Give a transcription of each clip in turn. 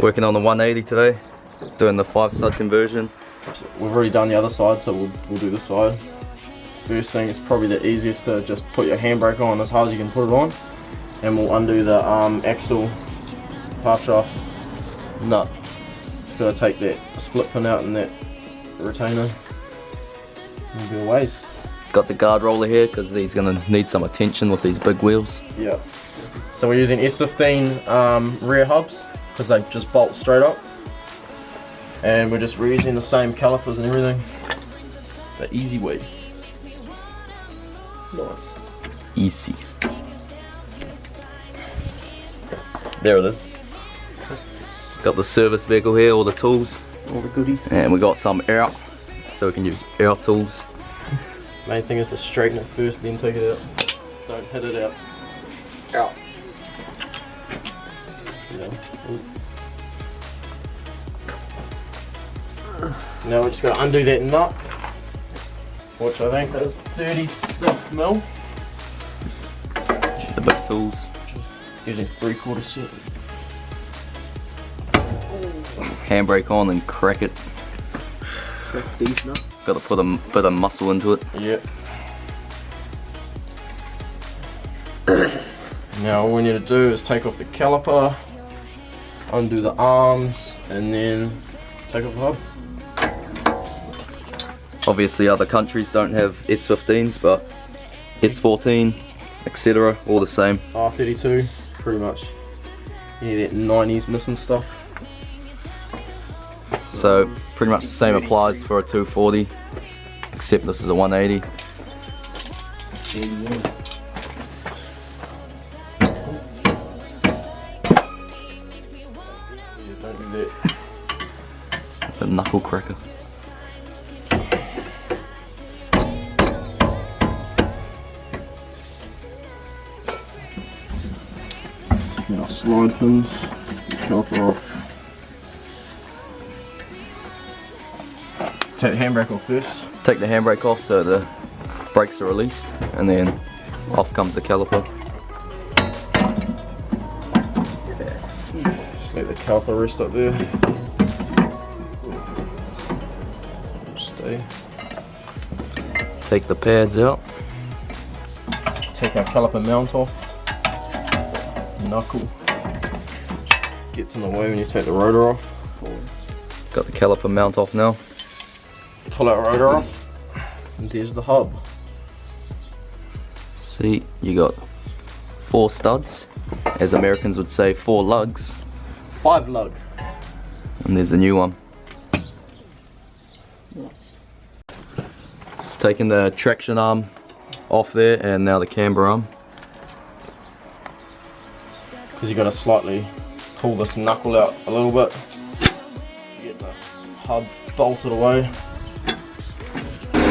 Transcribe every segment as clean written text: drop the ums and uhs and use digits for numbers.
Working on the 180 today, doing the 5-stud conversion. We've already done the other side, so we'll do this side. First thing is probably the easiest to just put your handbrake on as hard as you can put it on, and we'll undo the axle half shaft nut. Just gotta take that split pin out and that retainer and be a ways. Got the guard roller here because he's gonna need some attention with these big wheels. Yeah. So we're using S13 rear hubs because they just bolt straight up, and we're just reusing the same calipers and everything. The easy way. Nice. Easy. There it is. Got the service vehicle here, all the tools. All the goodies. And we got some air, so we can use air tools. Main thing is to straighten it first, then take it out. Don't hit it out. Out. Yeah. Now we're just going to undo that nut, which I think is 36 mil. The big tools. Using 3/4 set. Handbrake on and crack it. Crack these nuts. Got to put a bit of muscle into it. Yep. Now all we need to do is take off the caliper, undo the arms, and then take off the hub. Obviously other countries don't have S15s, but S14, etc. all the same. R32, pretty much. Yeah, that 90s missing stuff. So pretty much the same applies for a 240, except this is a 180. Don't do that. The knuckle cracker. Now slide pins, caliper off. Take the handbrake off first. Take the handbrake off so the brakes are released, and then off comes the caliper. Just let the caliper rest up there. Stay. Take the pads out. Take our caliper mount off. Knuckle. Gets in the way when you take the rotor off. Got the caliper mount off now. Pull that rotor off, and there's the hub. See, you got 4 studs, as Americans would say 4 lugs. 5 lug. And there's a new one. Nice. Just taking the traction arm off there, and now the camber arm. Because you got to slightly pull this knuckle out a little bit to get the hub bolted away.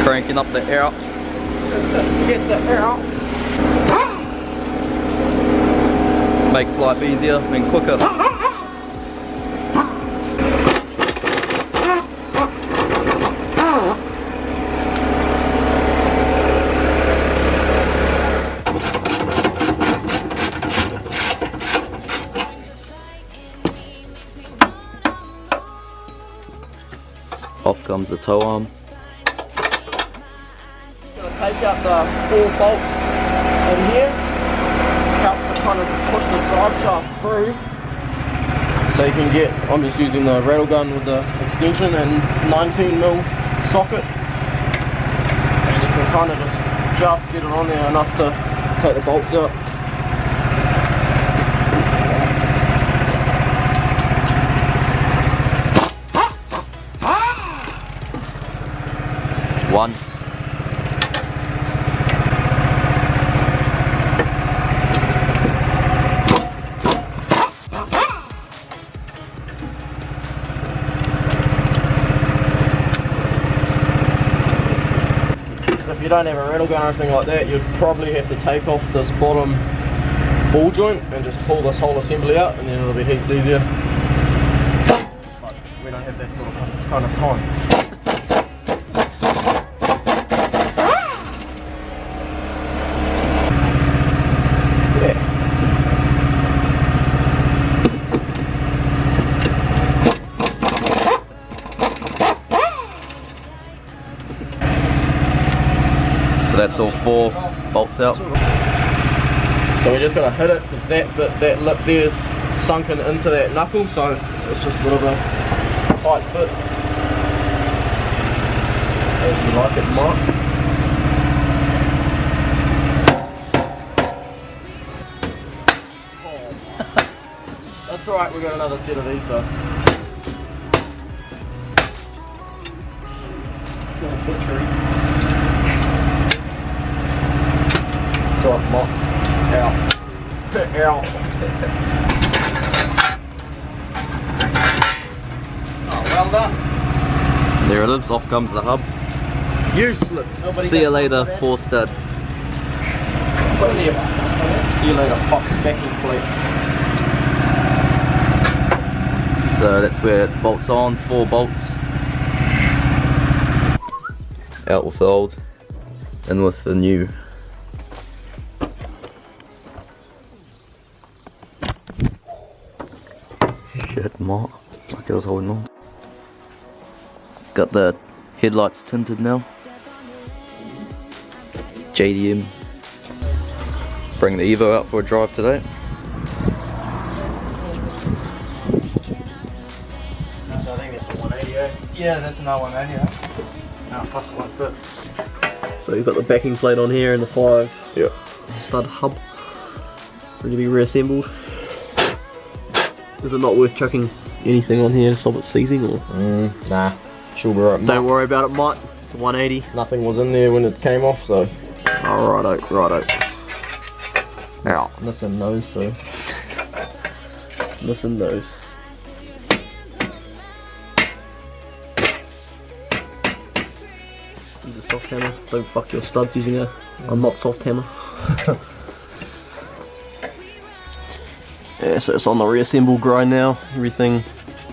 Cranking up the air. Get the air out. Makes life easier and quicker. Off comes the tow arm. Take out the 4 bolts in here. Helps to kind of just push the drive shaft through. So you can get, I'm just using the rattle gun with the extension and 19mm socket. And you can kind of just get it on there enough to take the bolts out. One. If you don't have a rattle gun or anything like that, you'd probably have to take off this bottom ball joint and just pull this whole assembly out, and then it'll be heaps easier. But we don't have that sort of kind of time. all 4 bolts out. So we're just going to hit it because that lip there is sunken into that knuckle, so it's just a bit of a tight fit. As we like it, Mark. That's alright, we got another set of these, so. It's alright, Mark. Out. Out. Oh, well done. There it is, off comes the hub. Useless. See you later, 4 stud. Put it here. See you later, Fox backing plate. So that's where it bolts on, 4 bolts. Out with the old, in with the new. Shit, Mark. Like it was holding on. Got the headlights tinted now. JDM. Bring the Evo out for a drive today. I think it's a 188. Yeah, that's another 188. No, fuck, it won't fit. So you've got the backing plate on here and the 5 stud hub ready to be reassembled. Is it not worth chucking anything on here to stop it seizing, or? Nah, she'll be right. Don't worry about it, Mike. It's a 180. Nothing was in there when it came off, so. Oh, righto, righto. Ow. Listen, nose, so. Listen, those. Use a soft hammer. Don't fuck your studs using a not soft hammer. Yeah, so it's on the reassemble grind now. Everything,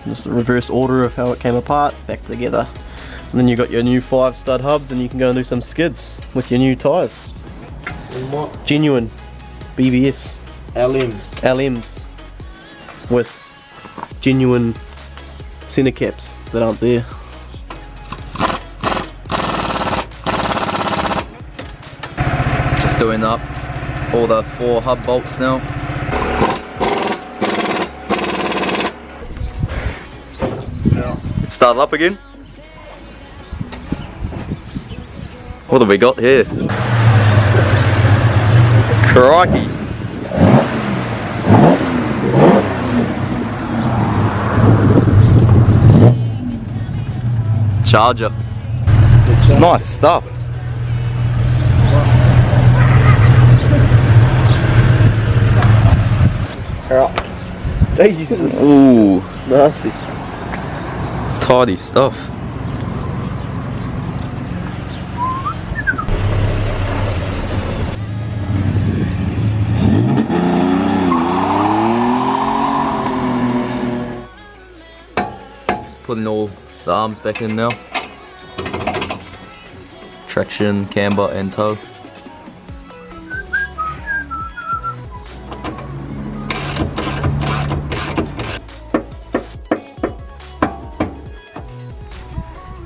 just the reverse order of how it came apart, back together. And then you got your new 5 stud hubs, and you can go and do some skids with your new tyres. Genuine BBS LMs with genuine center caps that aren't there. Just doing up all the 4 hub bolts now. Start up again. What have we got here? Crikey. Charger. Nice stuff. Jesus. Ooh, Nasty. tidy stuff. Just putting all the arms back in now. Traction, camber and tow.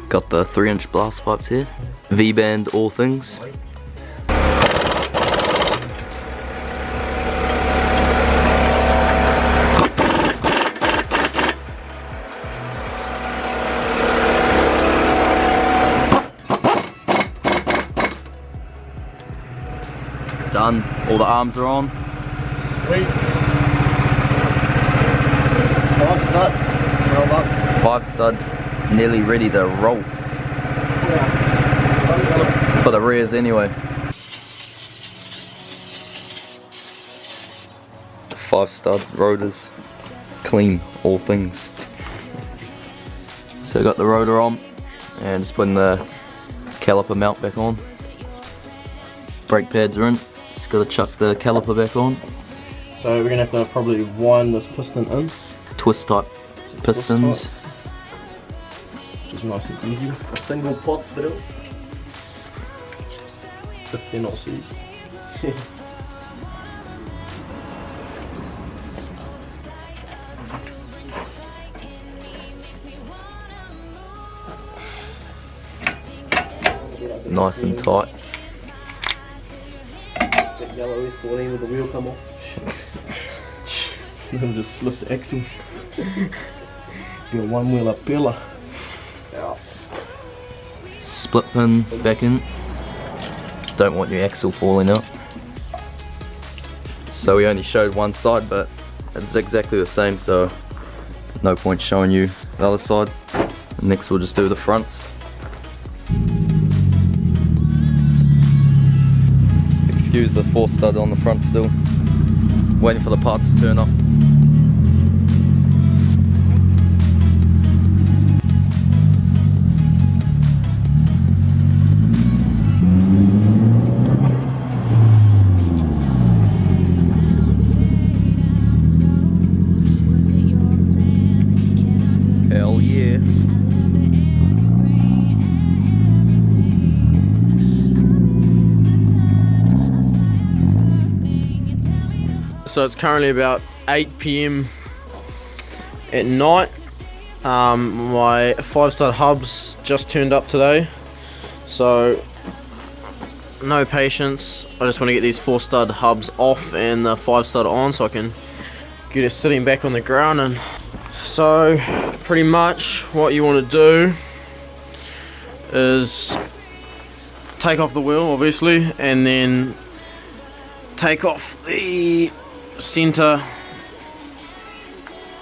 Got the 3-inch blast pipes here. V-band all things. Done. All the arms are on. Sweet. 5 stud. Roll up. 5 stud. Nearly ready to roll. For the rears anyway. 5 stud rotors. Clean, all things. So got the rotor on and just putting the caliper mount back on. Brake pads are in. Just gotta chuck the caliper back on. So we're gonna have to probably wind this piston in. Twist type pistons. Which is nice and easy. A single pot drill. 15 LCs. Nice and tight. S13 with the wheel come off. Then just slip the axle. Get a one wheeler pillar. Yeah. Split pin back in. Don't want your axle falling out. So we only showed one side, but it's exactly the same, so no point showing you the other side. Next we'll just do the fronts. Excuse the 4 stud on the front still. Waiting for the parts to turn up. Hell yeah. So it's currently about 8 PM at night. My 5-stud hubs just turned up today, so no patience. I just want to get these 4-stud hubs off and the 5-stud on so I can get it sitting back on the ground. And so pretty much what you want to do is take off the wheel, obviously, and then take off the center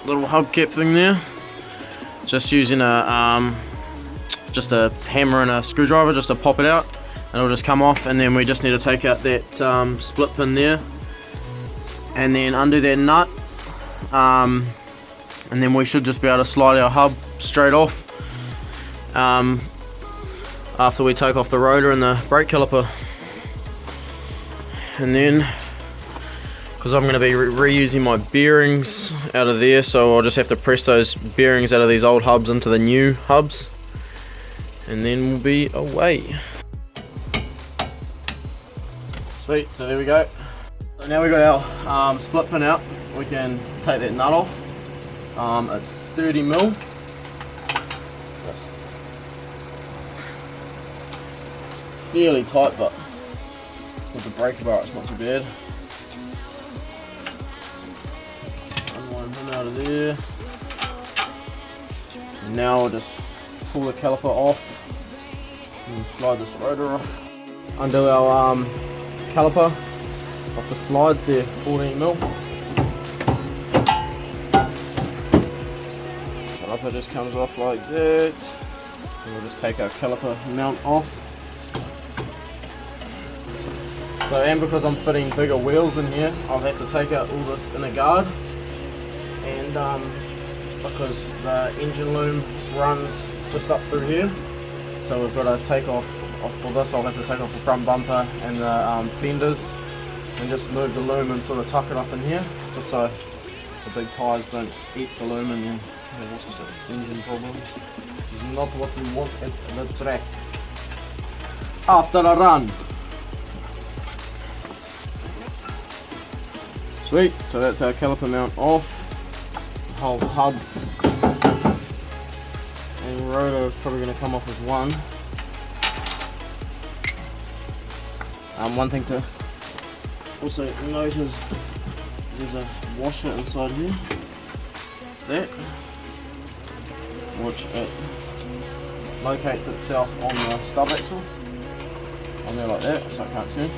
little hubcap thing there, just using a hammer and a screwdriver just to pop it out, and it'll just come off. And then we just need to take out that split pin there and then undo that nut, and then we should just be able to slide our hub straight off after we take off the rotor and the brake caliper. And then, because I'm going to be reusing my bearings out of there, so I'll just have to press those bearings out of these old hubs into the new hubs, and then we'll be away. Sweet, so there we go. So now we got our split pin out, we can take that nut off. It's 30 mil. It's fairly tight, but with the brake bar it's not too bad. Unwind him out of there. And now I'll just pull the caliper off and slide this rotor off. Undo our caliper off the slides there, 14 mil. Caliper just comes off like that. And we'll just take our caliper mount off. So, and because I'm fitting bigger wheels in here, I'll have to take out all this inner guard, and because the engine loom runs just up through here, so we've got to take off for this. I'll have to take off the front bumper and the fenders, and just move the loom and sort of tuck it up in here, just so the big tyres don't eat the loom and then have all sorts of engine problems. It's not what we want at the track after a run. Sweet, so that's our caliper mount off. The whole hub and rotor is probably going to come off as one. One thing to also note is there's a washer inside here, that, which it locates itself on the stub axle, on there like that, so it can't turn.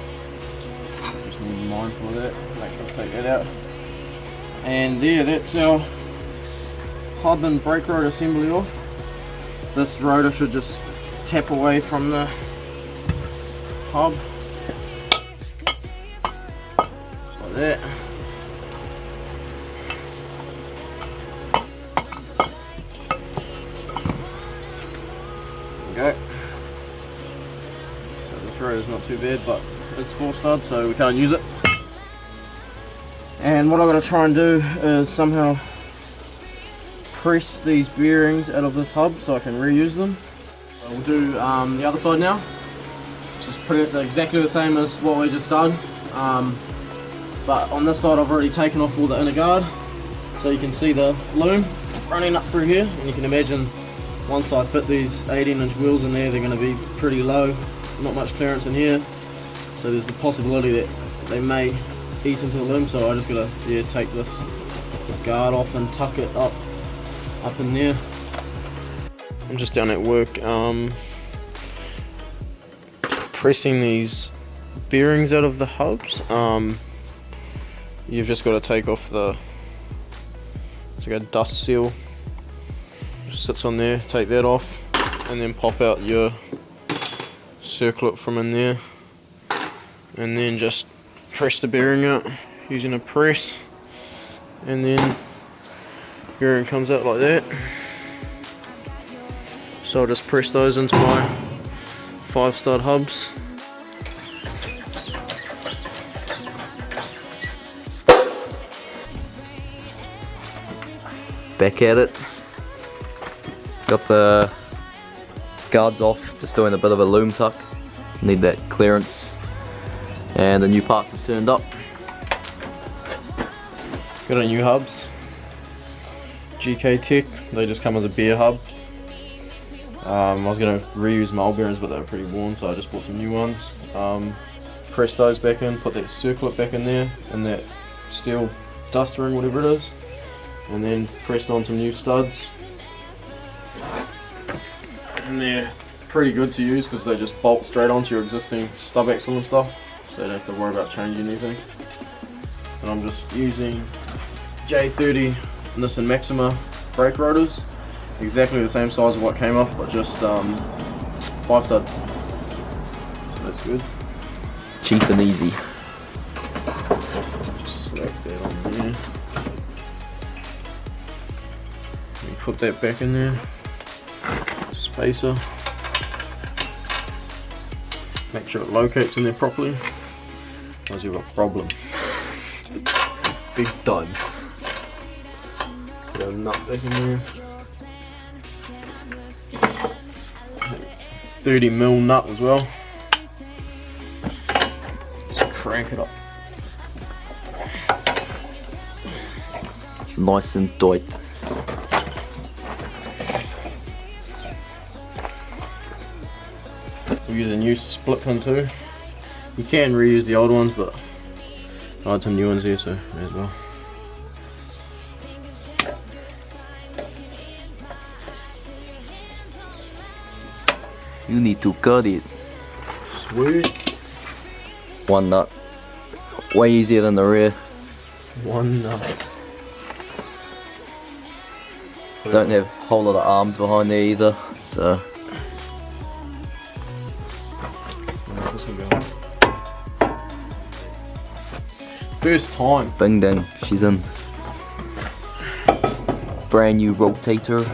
Just need to be mindful of that, make sure to take that out. And there, that's our hub and brake rotor assembly off. This rotor should just tap away from the hub, just like that. There we go. So this rotor's not too bad, but it's 4-stud, so we can't use it. And what I'm going to try and do is somehow press these bearings out of this hub so I can reuse them. So we'll do the other side now. Just put it exactly the same as what we just done. But on this side I've already taken off all the inner guard, so you can see the loom running up through here, and you can imagine once I fit these 18-inch wheels in there, they're going to be pretty low, not much clearance in here. So there's the possibility that they may eat into the loom, so I just gotta take this guard off and tuck it up in there. I'm just down at work pressing these bearings out of the hubs. You've just got to take off it's like a dust seal, just sits on there, take that off and then pop out your circlip from in there and then just press the bearing out using a press, and then bearing comes out like that. So I'll just press those into my 5-stud hubs. Back at it. Got the guards off, just doing a bit of a loom tuck. Need that clearance. And the new parts have turned up. Got our new hubs. GK Tech, they just come as a beer hub. I was going to reuse my old bearings, but they were pretty worn, so I just bought some new ones. Press those back in, put that circlip back in there, and that steel dust ring, whatever it is, and then pressed on some new studs. And they're pretty good to use because they just bolt straight onto your existing stub axle and stuff, so you don't have to worry about changing anything. And I'm just using J30 Nissan Maxima brake rotors, exactly the same size of what came off, but just 5-stud. So that's good. Cheap and easy. Just slack that on there. And put that back in there. Spacer. Make sure it locates in there properly. Otherwise you've got a problem. Big time. Put a nut back in there. 30mm nut as well. Just crank it up. Nice and tight. We'll use a new split pin too. You can reuse the old ones, but I had some new ones here, so may as well. You need to cut it. Sweet. One nut. Way easier than the rear. One nut. Don't have a whole lot of arms behind there either, so. First time. Bing ding, she's in. Brand new rotator.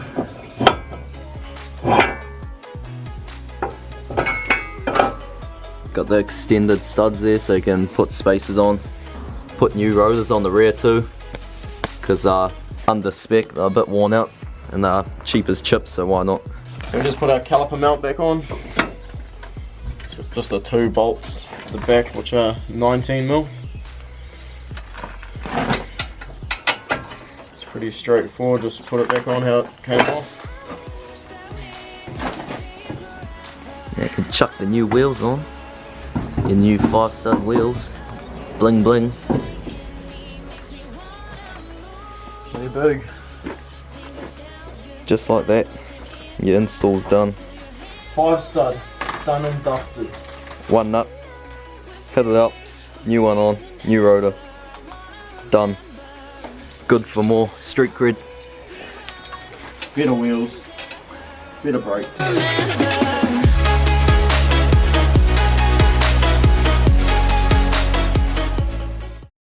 Got the extended studs there so you can put spacers on. Put new rotors on the rear too, because under spec they're a bit worn out and they're cheap as chips, so why not? So we just put our caliper mount back on. So just the 2 bolts at the back, which are 19mm. It's pretty straightforward, just put it back on how it came off. Yeah, you can chuck the new wheels on. Your new 5-stud wheels. Bling bling. Pretty big. Just like that. Your install's done. 5-stud, done and dusted. One nut. Hit it up. New one on. New rotor. Done. Good for more street cred. Better wheels, better brakes.